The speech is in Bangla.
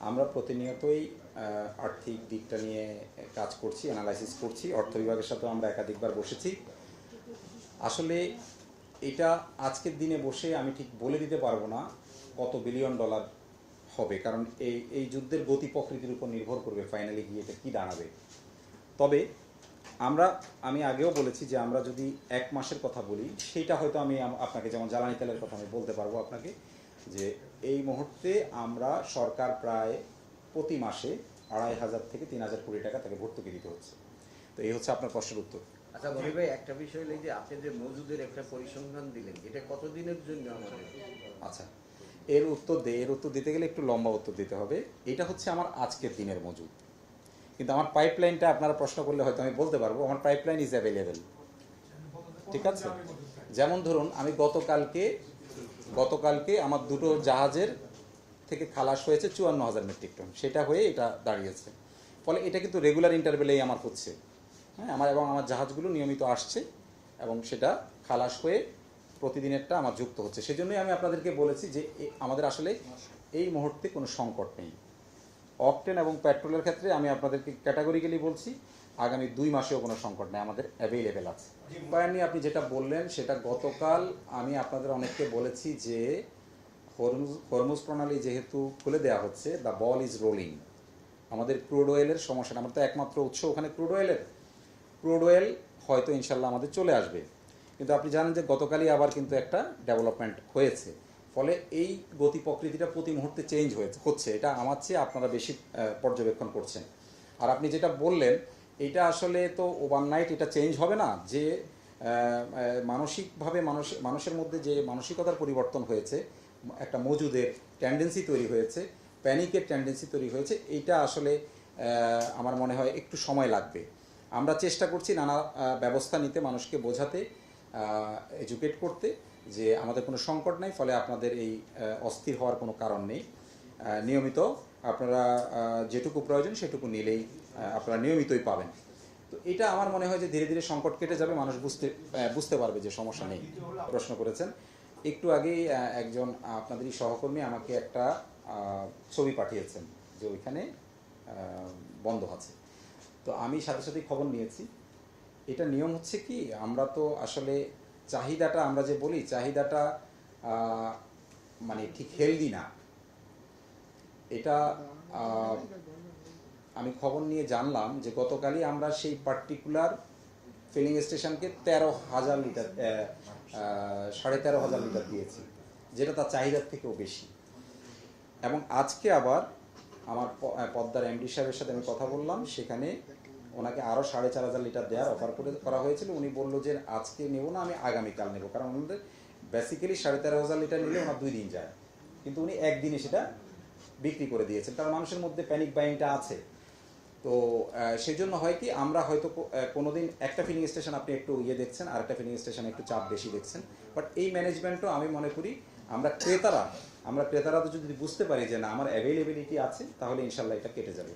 আমরা প্রতিনিয়তই আর্থিক দিকটা নিয়ে কাজ করছি, অ্যানালাইসিস করছি। অর্থ বিভাগের সাথেও আমরা একাধিকবার বসেছি। আসলে এটা আজকের দিনে বসে আমি ঠিক বলে দিতে পারবো না কত বিলিয়ন ডলার হবে, কারণ এই যুদ্ধের গতি প্রকৃতির উপর নির্ভর করবে ফাইনালি গিয়ে এটা কী দাঁড়াবে। তবে আমি আগেও বলেছি যে আমরা যদি 1 মাসের কথা বলি, সেইটা হয়তো আমি আপনাকে, যেমন জ্বালানি তেলের কথা আমি বলতে পারবো আপনাকে যে এই মুহূর্তে আমরা সরকার প্রায় প্রতি মাসে 2,500 থেকে 3,000 কোটি টাকা তাকে ভর্তুকি দিতে হচ্ছে। তো এই হচ্ছে আপনার প্রশ্নের উত্তর। আচ্ছা মনি ভাই, একটা বিষয় হলো যে আপনি যে মজুদের একটা পরিসংখ্যান দিলেন, এটা কতদিনের জন্য আমাদের? আচ্ছা, এর উত্তর দিতে গেলে একটু লম্বা উত্তর দিতে হবে। এটা হচ্ছে আমার আজকের দিনের মজুদ, কিন্তু আমার পাইপলাইনটা আপনারা প্রশ্ন করলে হয়তো আমি বলতে পারবো। আমার পাইপলাইন ইজ অ্যাভেলেবেল, ঠিক আছে? যেমন ধরুন, আমি গতকালকে আমার দুটো জাহাজের থেকে খালাস হয়েছে 54,000 মেট্রিক টন, সেটা হয়ে এটা দাঁড়িয়েছে। ফলে এটা কিন্তু রেগুলার ইন্টারভেলেই আমার হচ্ছে। হ্যাঁ, আমার জাহাজগুলো নিয়মিত আসছে এবং সেটা খালাস হয়ে প্রতিদিনেরটা আমার যুক্ত হচ্ছে। সেজন্যই আমি আপনাদেরকে বলেছি যে আমাদের আসলে এই মুহূর্তে কোনো সংকট নেই। অকটেন এবং পেট্রোলের ক্ষেত্রে আমি আপনাদেরকে ক্যাটাগরিক্যালি বলছি, আগামী 2 মাসেও কোনো সংকট নেই, আমাদের অ্যাভেলেবেল আছে। উপায় নিয়ে আপনি যেটা বললেন, সেটা গতকাল আমি আপনাদের অনেককে বলেছি যে হরমুজ প্রণালী যেহেতু খুলে দেওয়া হচ্ছে, দ্য বল ইজ রোলিং। আমাদের ক্রুড অয়েলের সমস্যা, আমরা তো একমাত্র উৎস ওখানে ক্রুড অয়েল হয়তো ইনশাল্লাহ আমাদের চলে আসবে। কিন্তু আপনি জানেন যে গতকালই আবার কিন্তু একটা ডেভেলপমেন্ট হয়েছে। ফলে এই গতি প্রকৃতিটা প্রতি মুহূর্তে চেঞ্জ হচ্ছে। এটা আমার চেয়ে আপনারা বেশি পর্যবেক্ষণ করছেন। আর আপনি যেটা বললেন, এটা আসলে তো ওভারনাইট এটা চেঞ্জ হবে না। যে মানসিকভাবে মানুষের মধ্যে যে মানসিকতার পরিবর্তন হয়েছে, একটা মজুদের টেন্ডেন্সি তৈরি হয়েছে, প্যানিকের টেন্ডেন্সি তৈরি হয়েছে, এইটা আসলে আমার মনে হয় একটু সময় লাগবে। আমরা চেষ্টা করছি নানা ব্যবস্থা নিতে, মানুষকে বোঝাতে, এডুকেট করতে যে আমাদের কোনো সংকট নাই, ফলে আপনাদের এই অস্থির হওয়ার কোনো কারণ নেই। নিয়মিত আপনারা যেটুকু প্রয়োজন সেটুকু নিলেই আপনারা নিয়মিতই পাবেন। তো এটা আমার মনে হয় যে ধীরে ধীরে সংকট কেটে যাবে, মানুষ বুঝতে পারবে যে সমস্যা নেই। প্রশ্ন করেছেন একটু আগেই একজন আপনাদেরই সহকর্মী আমাকে একটা ছবি পাঠিয়েছেন যে ওইখানে বন্ধ আছে। তো আমি সাথে সাথেই খবর নিয়েছি। এটা নিয়ম হচ্ছে কি, আমরা তো আসলে চাহিদাটা, আমরা যে বলি চাহিদাটা মানে ঠিক হেলদি না, এটা আমি খবর নিয়ে জানলাম যে গতকালই আমরা সেই পার্টিকুলার ফিলিং স্টেশনকে 13,000 লিটার 13,500 লিটার দিয়েছি, যেটা তার চাহিদার থেকেও বেশি। এবং আজকে আবার আমার পদ্মার এমডি সাহেবের সাথে আমি কথা বললাম, সেখানে ওনাকে আরও 4,500 লিটার দেওয়ার অফার করা হয়েছিল। উনি বললো যে আজকে নেব না, আমি আগামীকাল নেব, কারণ ওনাদের বেসিক্যালি 13,500 লিটার নিলে ওনার 2 দিন যায়, কিন্তু উনি একদিনে সেটা বিক্রি করে দিয়েছেন, কারণ মানুষের মধ্যে প্যানিক বাইংটা আছে। তো সেই জন্য হয় কি, আমরা হয়তো কোনোদিন একটা ফিলিং স্টেশন আপনি একটু দেখছেন, আর একটা ফিলিং স্টেশনে একটু চাপ বেশি দেখছেন, বাট এই ম্যানেজমেন্টও আমি মনে করি আমরা ক্রেতারা তো যদি বুঝতে পারি যে না আমার অ্যাভেলেবিলিটি আছে, তাহলে ইনশাল্লাহ এটা কেটে যাবে।